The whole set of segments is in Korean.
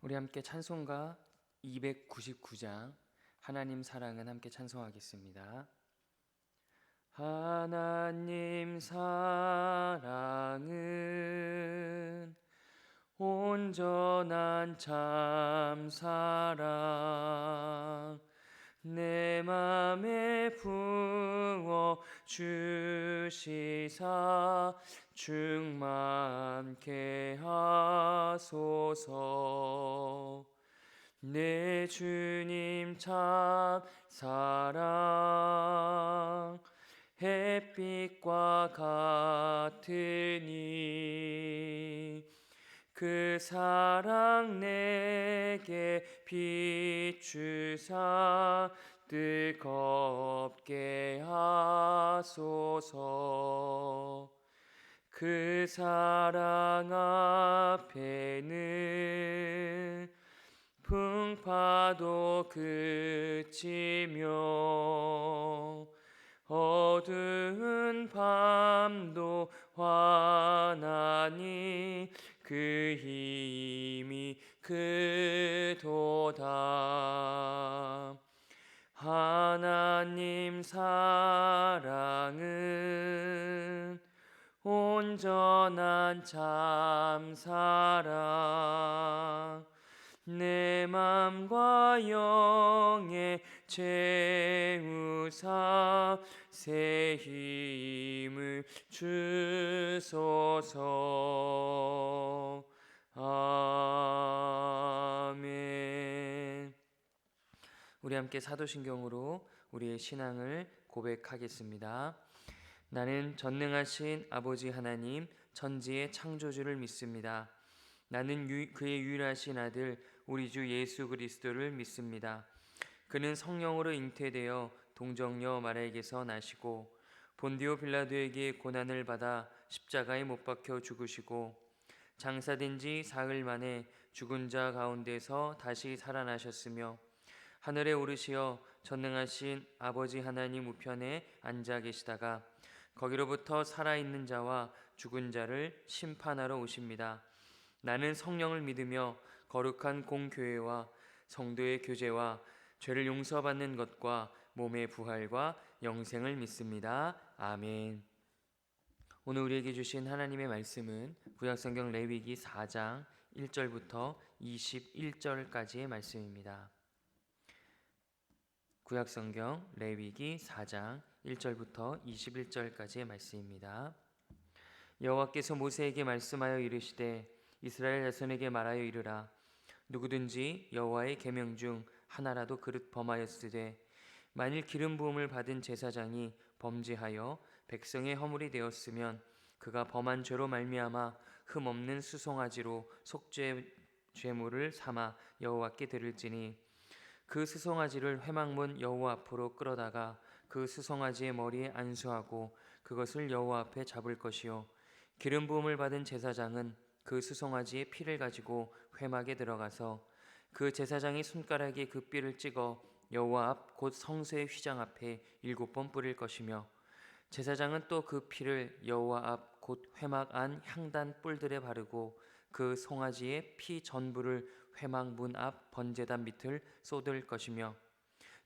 우리 함께 찬송가 299장 하나님 사랑은 함께 찬송하겠습니다. 하나님 사랑은 온전한 참 사랑 내 맘에 부어 주시사 충만케 하소서. 내 주님 참 사랑 햇빛과 같으니 그 사랑 내게 비추사 뜨겁게 하소서. 그 사랑 앞에는 풍파도 그치며 어두운 밤도 환하니 그 힘이 크도다. 하나님 사랑은 온전한 참 사랑 내 맘과 영에 채우사 새 힘을 주소서. 아멘. 우리 함께 사도신경으로 우리의 신앙을 고백하겠습니다. 나는 전능하신 아버지 하나님 천지의 창조주를 믿습니다. 나는 그의 유일하신 아들 우리 주 예수 그리스도를 믿습니다. 그는 성령으로 잉태되어 동정녀 마리아에게서 나시고 본디오 빌라도에게 고난을 받아 십자가에 못 박혀 죽으시고 장사된 지 사흘 만에 죽은 자 가운데서 다시 살아나셨으며 하늘에 오르시어 전능하신 아버지 하나님 우편에 앉아 계시다가 거기로부터 살아있는 자와 죽은 자를 심판하러 오십니다. 나는 성령을 믿으며 거룩한 공교회와 성도의 교제와 죄를 용서받는 것과 몸의 부활과 영생을 믿습니다. 아멘. 오늘 우리에게 주신 하나님의 말씀은 구약성경 레위기 4장 1절부터 21절까지의 말씀입니다. 구약성경 레위기 4장 1절부터 21절까지의 말씀입니다. 여호와께서 모세에게 말씀하여 이르시되 이스라엘 자손에게 말하여 이르라. 누구든지 여호와의 계명 중 하나라도 그릇 범하였으되 만일 기름 부음을 받은 제사장이 범죄하여 백성의 허물이 되었으면 그가 범한 죄로 말미암아 흠 없는 수송아지로 속죄 제물을 삼아 여호와께 드릴지니 그 수송아지를 회막문 여호와 앞으로 끌어다가 그 수송아지의 머리에 안수하고 그것을 여호와 앞에 잡을 것이요 기름 부음을 받은 제사장은 그 수송아지의 피를 가지고 회막에 들어가서 그 제사장이 손가락에 그 뼈를 찍어 여호와 앞 곧 성소의 휘장 앞에 7번 뿌릴 것이며 제사장은 또 그 피를 여호와 앞 곧 회막 안 향단 뿔들에 바르고 그 송아지의 피 전부를 회막 문 앞 번제단 밑을 쏟을 것이며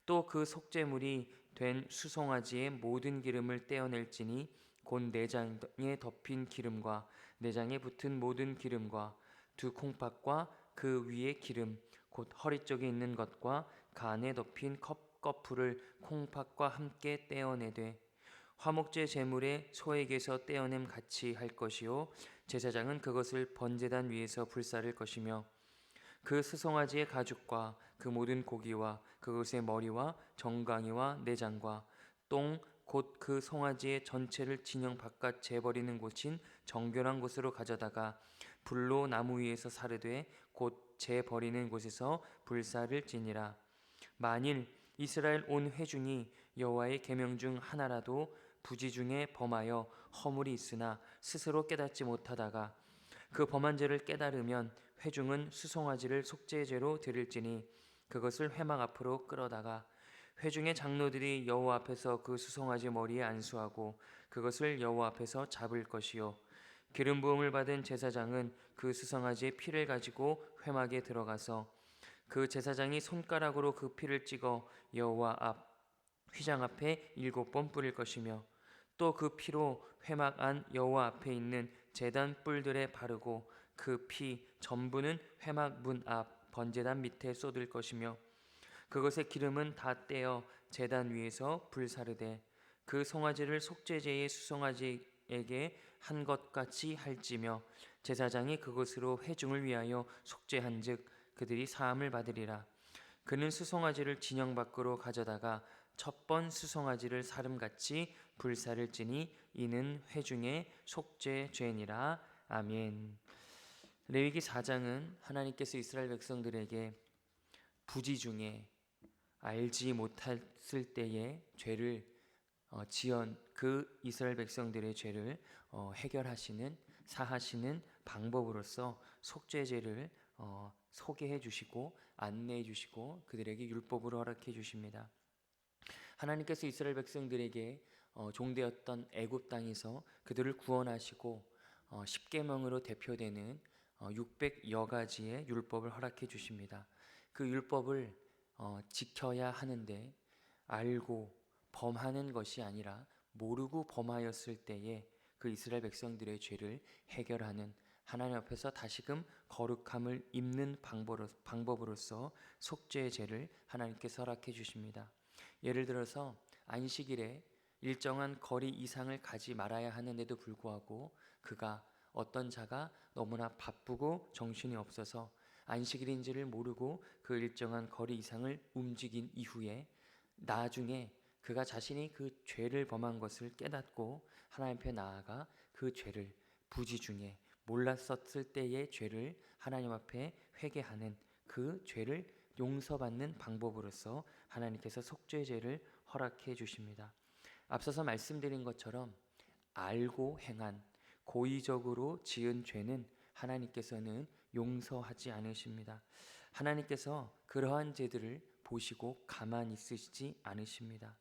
또 그 속죄물이 된 수송아지의 모든 기름을 떼어낼지니 곧 내장에 덮인 기름과 내장에 붙은 모든 기름과 두 콩팥과 그 위의 기름 곧 허리 쪽에 있는 것과 간에 덮인 껍풀을 콩팥과 함께 떼어내되 화목제 제물에 소에게서 떼어냄 같이 할 것이요 제사장은 그것을 번제단 위에서 불사를 것이며 그 수송아지의 가죽과 그 모든 고기와 그것의 머리와 정강이와 내장과 똥 곧 그 송아지의 전체를 진영 바깥 재버리는 곳인 정결한 곳으로 가져다가 불로 나무 위에서 사르되 곧 재버리는 곳에서 불사를 지니라. 만일 이스라엘 온 회중이 여호와의 계명 중 하나라도 부지 중에 범하여 허물이 있으나 스스로 깨닫지 못하다가 그 범한 죄를 깨달으면 회중은 수송아지를 속죄제로 드릴지니 그것을 회막 앞으로 끌어다가 회중의 장로들이 여호와 앞에서 그 수송아지 머리에 안수하고 그것을 여호와 앞에서 잡을 것이요 기름 부음을 받은 제사장은 그 수송아지의 피를 가지고 회막에 들어가서 그 제사장이 손가락으로 그 피를 찍어 여호와 앞 휘장 앞에 7번 뿌릴 것이며 또 그 피로 회막 안 여호와 앞에 있는 제단 뿔들에 바르고 그 피 전부는 회막 문 앞 번제단 밑에 쏟을 것이며 그것의 기름은 다 떼어 제단 위에서 불사르되 그 송아지를 속죄제의 수송아지에게 한 것 같이 할지며 제사장이 그것으로 회중을 위하여 속죄한즉 그들이 사함을 받으리라. 그는 수송아지를 진영 밖으로 가져다가 첫 번 수송아지를 사름같이 불사를지니 이는 회중의 속죄죄니라. 아멘. 레위기 4장은 하나님께서 이스라엘 백성들에게 부지 중에 알지 못했을 때의 죄를 지은 그 이스라엘 백성들의 죄를 해결하시는 사하시는 방법으로서 속죄제를 소개해 주시고 안내해 주시고 그들에게 율법을 허락해 주십니다. 하나님께서 이스라엘 백성들에게 종되었던 애굽 땅에서 그들을 구원하시고 십계명으로 대표되는 600여 가지의 율법을 허락해 주십니다. 그 율법을 지켜야 하는데 알고 범하는 것이 아니라 모르고 범하였을 때에 그 이스라엘 백성들의 죄를 해결하는 하나님 앞에서 다시금 거룩함을 입는 방법으로서 속죄의 죄를 하나님께서 허락해 주십니다. 예를 들어서 안식일에 일정한 거리 이상을 가지 말아야 하는데도 불구하고 어떤 자가 너무나 바쁘고 정신이 없어서 안식일인지를 모르고 그 일정한 거리 이상을 움직인 이후에 나중에 그가 자신이 그 죄를 범한 것을 깨닫고 하나님 앞에 나아가 그 죄를 부지 중에 몰랐었을 때의 죄를 하나님 앞에 회개하는 그 죄를 용서받는 방법으로서 하나님께서 속죄죄를 허락해 주십니다. 앞서서 말씀드린 것처럼 알고 행한 고의적으로 지은 죄는 하나님께서는 용서하지 않으십니다. 하나님께서 그러한 죄들을 보시고 가만히 있으시지 않으십니다.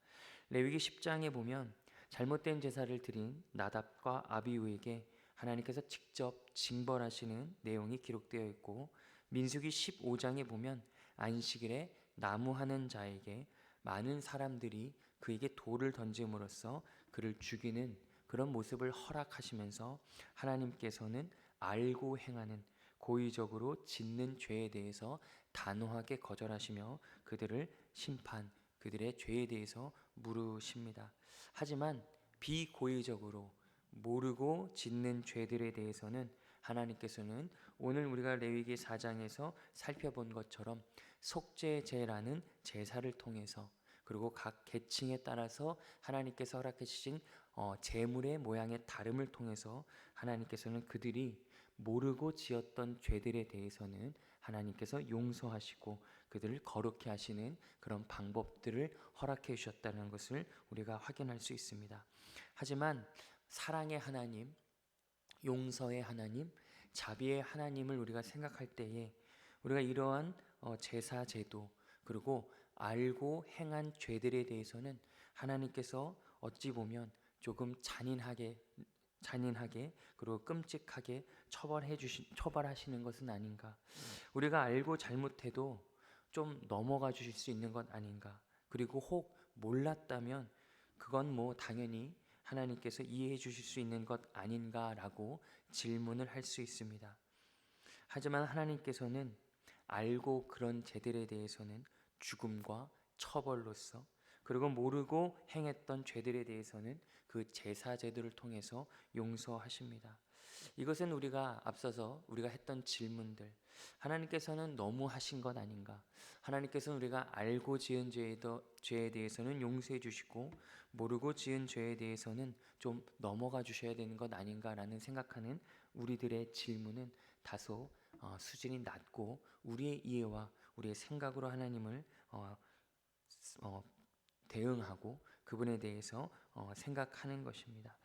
레위기 10장에 보면 잘못된 제사를 드린 나답과 아비후에게 하나님께서 직접 징벌하시는 내용이 기록되어 있고 민수기 15장에 보면 안식일에 나무하는 자에게 많은 사람들이 그에게 돌을 던짐으로써 그를 죽이는 그런 모습을 허락하시면서 하나님께서는 알고 행하는 고의적으로 짓는 죄에 대해서 단호하게 거절하시며 그들을 심판, 그들의 죄에 대해서 물으십니다. 하지만 비고의적으로 모르고 짓는 죄들에 대해서는 하나님께서는 오늘 우리가 레위기 4장에서 살펴본 것처럼 속죄제라는 제사를 통해서 그리고 각 계층에 따라서 하나님께서 허락해 주신 제물의 모양의 다름을 통해서 하나님께서는 그들이 모르고 지었던 죄들에 대해서는 하나님께서 용서하시고 그들을 거룩히 하시는 그런 방법들을 허락해 주셨다는 것을 우리가 확인할 수 있습니다. 하지만 사랑의 하나님, 용서의 하나님, 자비의 하나님을 우리가 생각할 때에 우리가 이러한 제사 제도 그리고 알고 행한 죄들에 대해서는 하나님께서 어찌 보면 조금 잔인하게 그리고 끔찍하게 처벌하시는 것은 아닌가. 우리가 알고 잘못해도 좀 넘어가 주실 수 있는 것 아닌가. 그리고 혹 몰랐다면 그건 당연히 하나님께서 이해해 주실 수 있는 것 아닌가라고 질문을 할 수 있습니다. 하지만 하나님께서는 알고 그런 죄들에 대해서는 죽음과 처벌로서 그리고 모르고 행했던 죄들에 대해서는 그 제사 제도를 통해서 용서하십니다. 이것은 우리가 앞서서 우리가 했던 질문들, 하나님께서는 너무 하신 것 아닌가? 하나님께서는 우리가 알고 지은 죄에 대해서는 용서해 주시고 모르고 지은 죄에 대해서는 좀 넘어가 주셔야 되는 것 아닌가라는 생각하는 우리들의 질문은 다소 수준이 낮고 우리의 이해와 우리의 생각으로 하나님을 대응하고 그분에 대해서 생각하는 것입니다.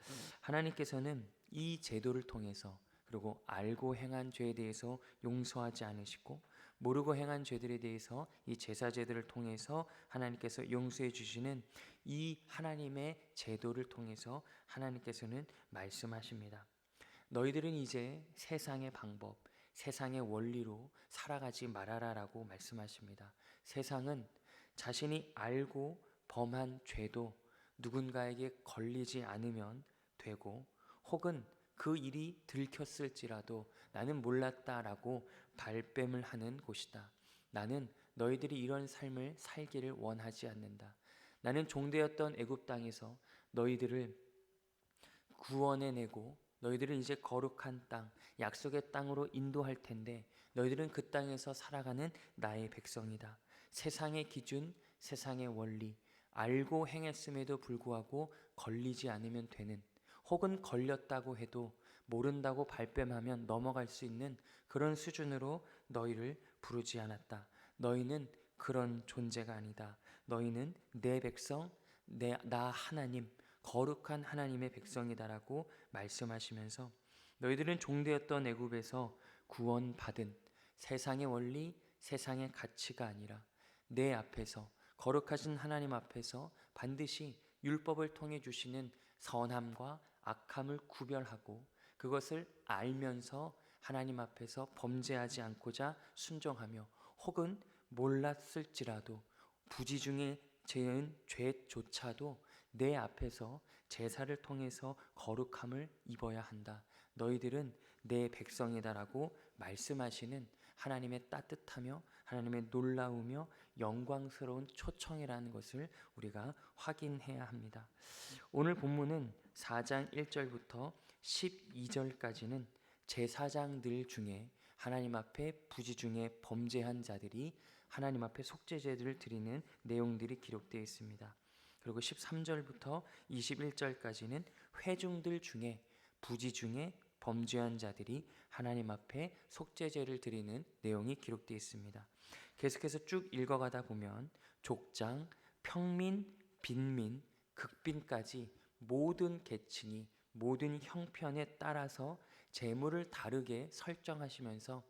하나님께서는 이 제도를 통해서 그리고 알고 행한 죄에 대해서 용서하지 않으시고 모르고 행한 죄들에 대해서 이 제사 제도를 통해서 하나님께서 용서해 주시는 이 하나님의 제도를 통해서 하나님께서는 말씀하십니다. 너희들은 이제 세상의 방법, 세상의 원리로 살아가지 말아라라고 말씀하십니다. 세상은 자신이 알고 범한 죄도 누군가에게 걸리지 않으면 되고, 혹은 그 일이 들켰을지라도 나는 몰랐다라고 발뺌을 하는 곳이다. 나는 너희들이 이런 삶을 살기를 원하지 않는다. 나는 종되었던 애굽 땅에서 너희들을 구원해내고 너희들은 이제 거룩한 땅, 약속의 땅으로 인도할 텐데 너희들은 그 땅에서 살아가는 나의 백성이다. 세상의 기준, 세상의 원리, 알고 행했음에도 불구하고 걸리지 않으면 되는, 혹은 걸렸다고 해도 모른다고 발뺌하면 넘어갈 수 있는 그런 수준으로 너희를 부르지 않았다. 너희는 그런 존재가 아니다. 너희는 내 백성, 나 하나님, 거룩한 하나님의 백성이다라고 말씀하시면서 너희들은 종되었던 애굽에서 구원받은 세상의 원리, 세상의 가치가 아니라 내 앞에서, 거룩하신 하나님 앞에서 반드시 율법을 통해 주시는 선함과 악함을 구별하고 그것을 알면서 하나님 앞에서 범죄하지 않고자 순종하며, 혹은 몰랐을지라도 부지 중에 지은 죄조차도 내 앞에서 제사를 통해서 거룩함을 입어야 한다. 너희들은 내 백성이다라고 말씀하시는 하나님의 따뜻하며 하나님의 놀라우며 영광스러운 초청이라는 것을 우리가 확인해야 합니다. 오늘 본문은 4장 1절부터 12절까지는 제사장들 중에 하나님 앞에 부지 중에 범죄한 자들이 하나님 앞에 속죄제를 드리는 내용들이 기록되어 있습니다. 그리고 13절부터 21절까지는 회중들 중에 부지 중에 범죄한 자들이 하나님 앞에 속죄제를 드리는 내용이 기록되어 있습니다. 계속해서 쭉 읽어가다 보면 족장, 평민, 빈민, 극빈까지 모든 계층이 모든 형편에 따라서 제물을 다르게 설정하시면서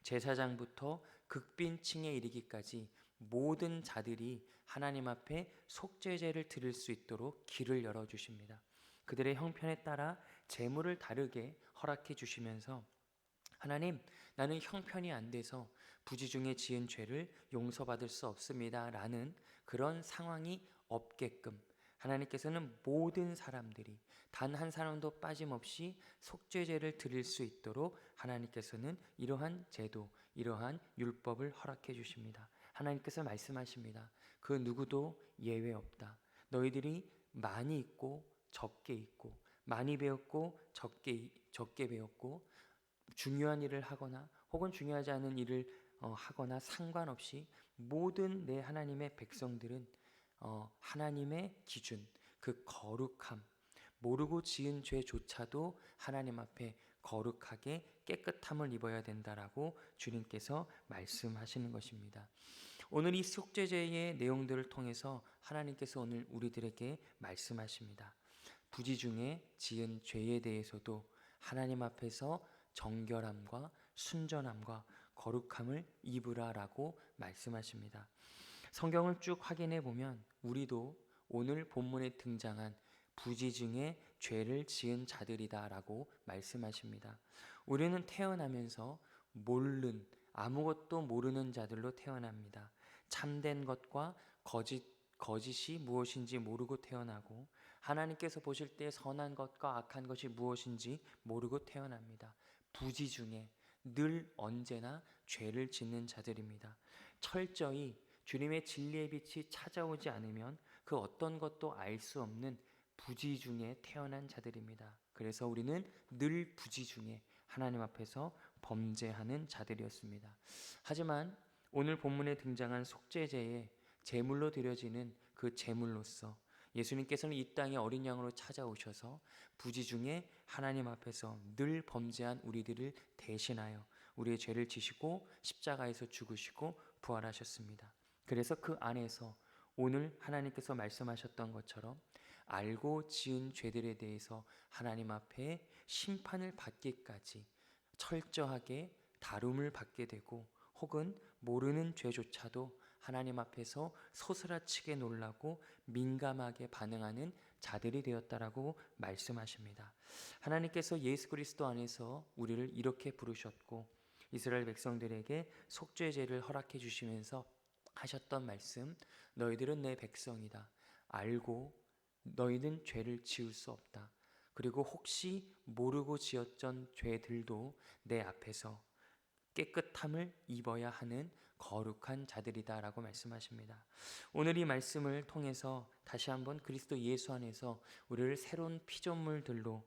제사장부터 극빈층에 이르기까지 모든 자들이 하나님 앞에 속죄제를 드릴 수 있도록 길을 열어주십니다. 그들의 형편에 따라 제물을 다르게 허락해 주시면서 하나님, 나는 형편이 안 돼서 부지 중에 지은 죄를 용서받을 수 없습니다 라는 그런 상황이 없게끔 하나님께서는 모든 사람들이 단 한 사람도 빠짐없이 속죄제를 드릴 수 있도록 하나님께서는 이러한 제도, 이러한 율법을 허락해 주십니다. 하나님께서 말씀하십니다. 그 누구도 예외 없다. 너희들이 많이 있고 적게 있고, 많이 배웠고 적게 배웠고, 중요한 일을 하거나 혹은 중요하지 않은 일을 하거나 상관없이 모든 내 하나님의 백성들은 하나님의 기준, 그 거룩함, 모르고 지은 죄조차도 하나님 앞에 거룩하게 깨끗함을 입어야 된다라고 주님께서 말씀하시는 것입니다. 오늘 이 속죄제의 내용들을 통해서 하나님께서 오늘 우리들에게 말씀하십니다. 부지 중에 지은 죄에 대해서도 하나님 앞에서 정결함과 순전함과 거룩함을 입으라라고 말씀하십니다. 성경을 쭉 확인해 보면 우리도 오늘 본문에 등장한 부지 중에 죄를 지은 자들이다라고 말씀하십니다. 우리는 태어나면서 아무것도 모르는 자들로 태어납니다. 참된 것과 거짓이 무엇인지 모르고 태어나고, 하나님께서 보실 때 선한 것과 악한 것이 무엇인지 모르고 태어납니다. 부지 중에 늘 언제나 죄를 짓는 자들입니다. 철저히 주님의 진리의 빛이 찾아오지 않으면 그 어떤 것도 알 수 없는 부지 중에 태어난 자들입니다. 그래서 우리는 늘 부지 중에 하나님 앞에서 범죄하는 자들이었습니다. 하지만 오늘 본문에 등장한 속죄제에 제물로 드려지는 그 제물로서 예수님께서는 이 땅에 어린 양으로 찾아오셔서 부지 중에 하나님 앞에서 늘 범죄한 우리들을 대신하여 우리의 죄를 지시고 십자가에서 죽으시고 부활하셨습니다. 그래서 그 안에서 오늘 하나님께서 말씀하셨던 것처럼 알고 지은 죄들에 대해서 하나님 앞에 심판을 받기까지 철저하게 다룸을 받게 되고, 혹은 모르는 죄조차도 하나님 앞에서 소스라치게 놀라고 민감하게 반응하는 자들이 되었다라고 말씀하십니다. 하나님께서 예수 그리스도 안에서 우리를 이렇게 부르셨고 이스라엘 백성들에게 속죄제를 허락해 주시면서 하셨던 말씀, 너희들은 내 백성이다. 알고 너희는 죄를 지을 수 없다. 그리고 혹시 모르고 지었던 죄들도 내 앞에서 깨끗함을 입어야 하는 거룩한 자들이다 라고 말씀하십니다. 오늘 이 말씀을 통해서 다시 한번 그리스도 예수 안에서 우리를 새로운 피조물들로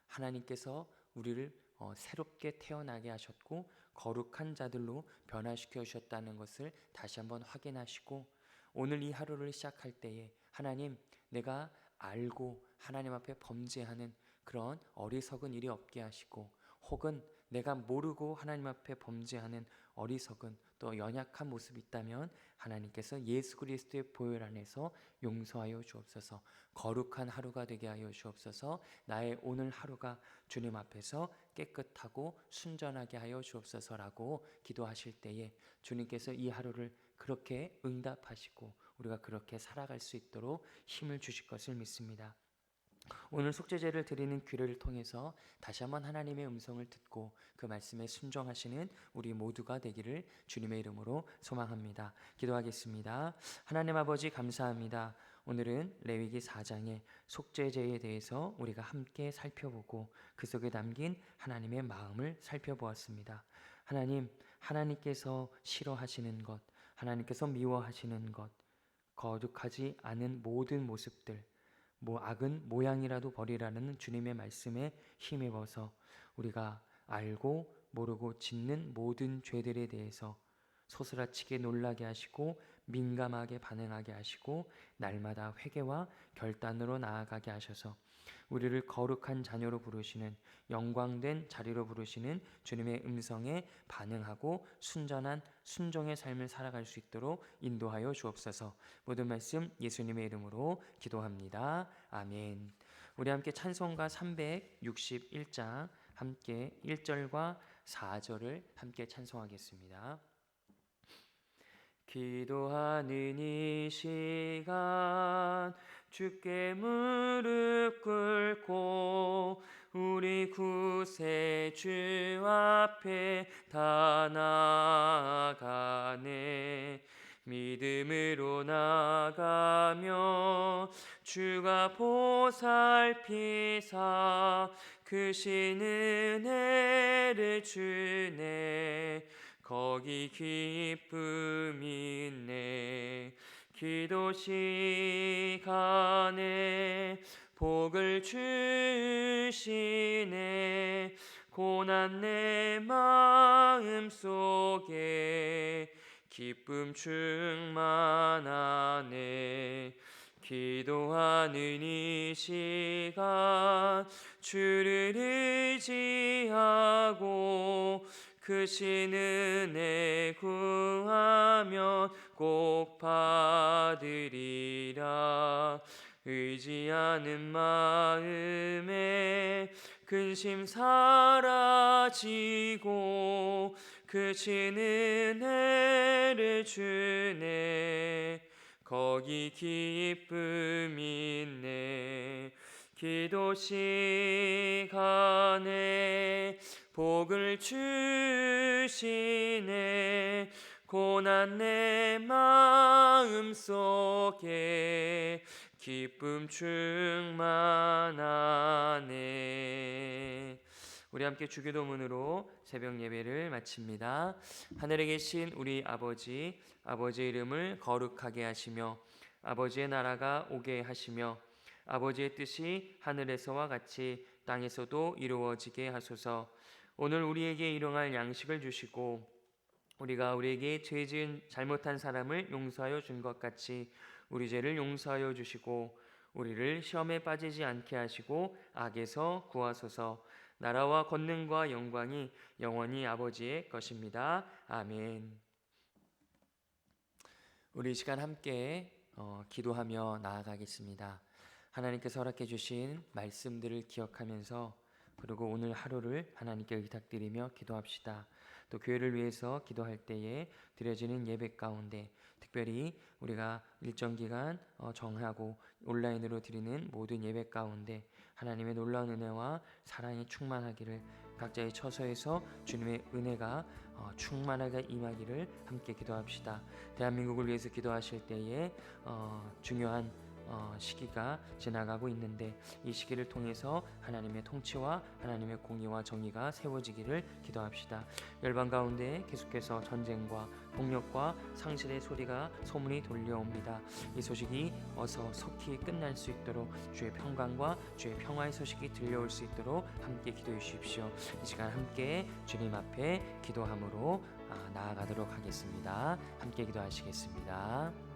하나님께서 우리를 새롭게 태어나게 하셨고 거룩한 자들로 변화시켜 주셨다는 것을 다시 한번 확인하시고, 오늘 이 하루를 시작할 때에 하나님, 내가 알고 하나님 앞에 범죄하는 그런 어리석은 일이 없게 하시고, 혹은 내가 모르고 하나님 앞에 범죄하는 어리석은 또 연약한 모습이 있다면 하나님께서 예수 그리스도의 보혈 안에서 용서하여 주옵소서. 거룩한 하루가 되게 하여 주옵소서. 나의 오늘 하루가 주님 앞에서 깨끗하고 순전하게 하여 주옵소서라고 기도하실 때에 주님께서 이 하루를 그렇게 응답하시고 우리가 그렇게 살아갈 수 있도록 힘을 주실 것을 믿습니다. 오늘 속죄제를 드리는 규례를 통해서 다시 한번 하나님의 음성을 듣고 그 말씀에 순종하시는 우리 모두가 되기를 주님의 이름으로 소망합니다. 기도하겠습니다. 하나님 아버지, 감사합니다. 오늘은 레위기 4장의 속죄제에 대해서 우리가 함께 살펴보고 그 속에 담긴 하나님의 마음을 살펴보았습니다. 하나님, 하나님께서 싫어하시는 것, 하나님께서 미워하시는 것, 거룩하지 않은 모든 모습들, 악은 모양이라도 버리라는 주님의 말씀에 힘입어서 우리가 알고 모르고 짓는 모든 죄들에 대해서 소스라치게 놀라게 하시고 민감하게 반응하게 하시고 날마다 회개와 결단으로 나아가게 하셔서 우리를 거룩한 자녀로 부르시는, 영광된 자리로 부르시는 주님의 음성에 반응하고 순전한 순종의 삶을 살아갈 수 있도록 인도하여 주옵소서. 모든 말씀 예수님의 이름으로 기도합니다. 아멘. 우리 함께 찬송가 361장 함께 1절과 4절을 함께 찬송하겠습니다. 기도하는 이 시간 주께 무릎 꿇고 우리 구세주 앞에 다 나아가네. 믿음으로 나가며 주가 보살피사 크신 은혜를 주네. 거기 기쁨이 있네. 기도 시간에 복을 주시네. 고난 내 마음 속에 기쁨 충만하네. 기도하는 이 시간 주를 의지하고 크신 은혜 구하면 꼭 받으리라. 의지하는 마음에 근심 사라지고 크신 은혜를 주네. 거기 기쁨이 있네. 기도 시간에 복을 주시네. 고난 내 마음 속에 기쁨 충만하네. 우리 함께 주기도문으로 새벽 예배를 마칩니다. 하늘에 계신 우리 아버지, 아버지의 이름을 거룩하게 하시며 아버지의 나라가 오게 하시며 아버지의 뜻이 하늘에서와 같이 땅에서도 이루어지게 하소서. 오늘 우리에게 일용할 양식을 주시고 우리가 우리에게 죄 지은 잘못한 사람을 용서하여 준 것 같이 우리 죄를 용서하여 주시고 우리를 시험에 빠지지 않게 하시고 악에서 구하소서. 나라와 권능과 영광이 영원히 아버지의 것입니다. 아멘. 우리 이 시간 함께 기도하며 나아가겠습니다. 하나님께서 허락해 주신 말씀들을 기억하면서 그리고 오늘 하루를 하나님께 의탁드리며 기도합시다. 또 교회를 위해서 기도할 때에 드려지는 예배 가운데 특별히 우리가 일정 기간 정하고 온라인으로 드리는 모든 예배 가운데 하나님의 놀라운 은혜와 사랑이 충만하기를 각자의 처소에서 주님의 은혜가 충만하게 임하기를 함께 기도합시다. 대한민국을 위해서 기도하실 때에 중요한 시기가 지나가고 있는데 이 시기를 통해서 하나님의 통치와 하나님의 공의와 정의가 세워지기를 기도합시다. 열방 가운데 계속해서 전쟁과 폭력과 상실의 소문이 돌려옵니다. 이 소식이 어서 속히 끝날 수 있도록 주의 평강과 주의 평화의 소식이 들려올 수 있도록 함께 기도해 주십시오. 이 시간 함께 주님 앞에 기도함으로 나아가도록 하겠습니다. 함께 기도하시겠습니다.